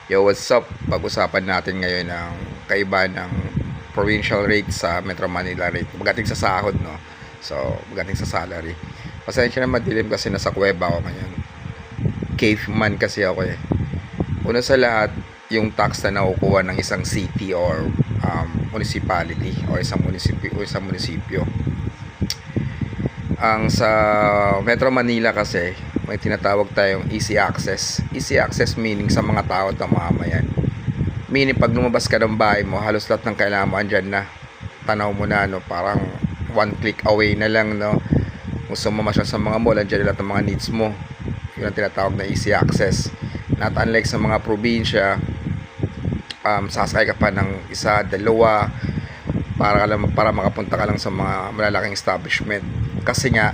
Yo, what's up? Pag-usapan natin ngayon ang kaiba ng provincial rate sa Metro Manila rate. Pagdating sa sahod, no? So, pagdating sa salary. Pasensya na madilim kasi nasa kuweba ako ngayon. Caveman kasi ako eh. Una sa lahat, yung tax na nakukuha ng isang city or municipality or isang munisipyo. Ang sa Metro Manila kasi may tinatawag tayong easy access. Easy access meaning sa mga tao at mamamayan. Meaning pag lumabas ka ng bahay mo, halos lahat ng kailangan mo andyan na. Tanaw mo na, no? Parang one click away na lang, no? Gusto mo masyal sa mga mall, andyan lahat ng mga needs mo. Yun ang tinatawag na easy access. Not unlike sa mga probinsya, sasakay ka pa ng isa, dalawa, para makapunta ka lang sa mga malalaking establishment. Kasi nga,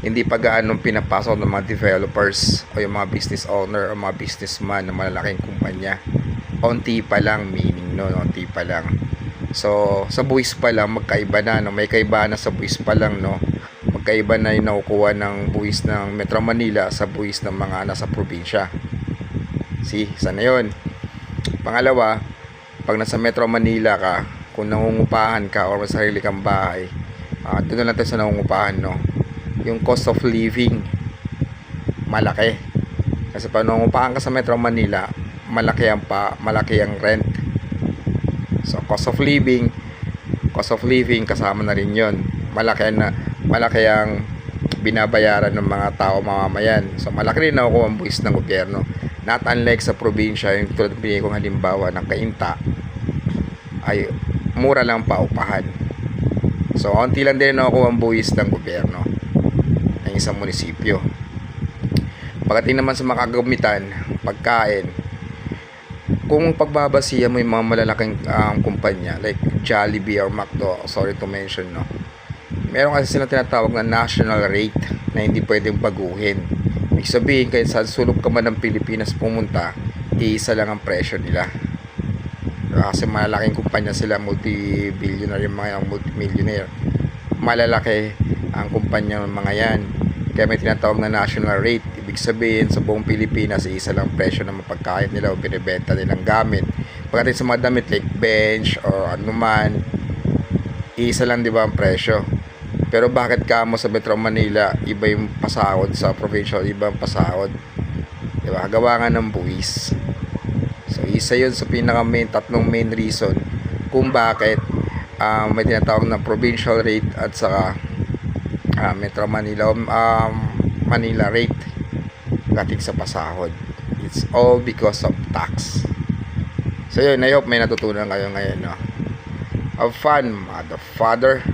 hindi pa gaano pinapasok ng mga developers o yung mga business owner o mga businessman ng malalaking kumpanya. Onti pa lang, meaning no, onti pa lang. So, sa buwis pa lang, magkaiba na, no? May kaiba na sa buwis pa lang, no? Magkaiba na yung nakukuha ng buwis ng Metro Manila sa buwis ng mga nasa probinsya. See, sana yun. Pangalawa, pag nasa Metro Manila ka, kung nangungupahan ka o may sarili kang bahay, doon na lang tayo sa nangungupahan, no? Yung cost of living malaki kasi pag nangungupahan ka sa Metro Manila, malaki ang rent. So cost of living kasama na rin yon. Malaki ang binabayaran ng mga tao, mamamayan. So malaki rin nakukuha ang buwis ng gobyerno, not unlike sa probinsya. Yung tulad ng pinili kong halimbawa ng Cainta ay mura lang paupahan. So onti lang din nakukuha ang buwis ng gobyerno ng isang munisipyo. Pagdating naman sa mga kagamitan, pagkain, kung pagbabasihan mo yung mga malalaking kumpanya like Jollibee or McDo, sorry to mention, no, meron kasi silang tinatawag na national rate na hindi pwedeng baguhin. Ibig sabihin, kahit sa sulok ka man ng Pilipinas pumunta, iisa lang ang presyo nila. Kasi malalaking kumpanya sila, multi-billionaire, yung mga multi-millionaire, malalaki ang kumpanya ng mga yan, kaya may tinatawag na national rate. Ibig sabihin, sa buong Pilipinas, isa lang presyo ng mapagkain nila o binibenta nilang gamit. Pagdating sa mga damit like bench or anuman, isa lang, di ba, ang presyo. Pero bakit kamo sa Metro Manila iba yung pasahod, sa provincial iba ang pasahod, di ba? Gawa nga ng buwis. So isa yun sa tatlong main reason kung bakit may tinatawag na provincial rate at saka Metro Manila Manila rate pagdating sa pasahod. It's all because of tax. So yun, I hope may natutunan kayo ngayon, no? Have fun, mother father.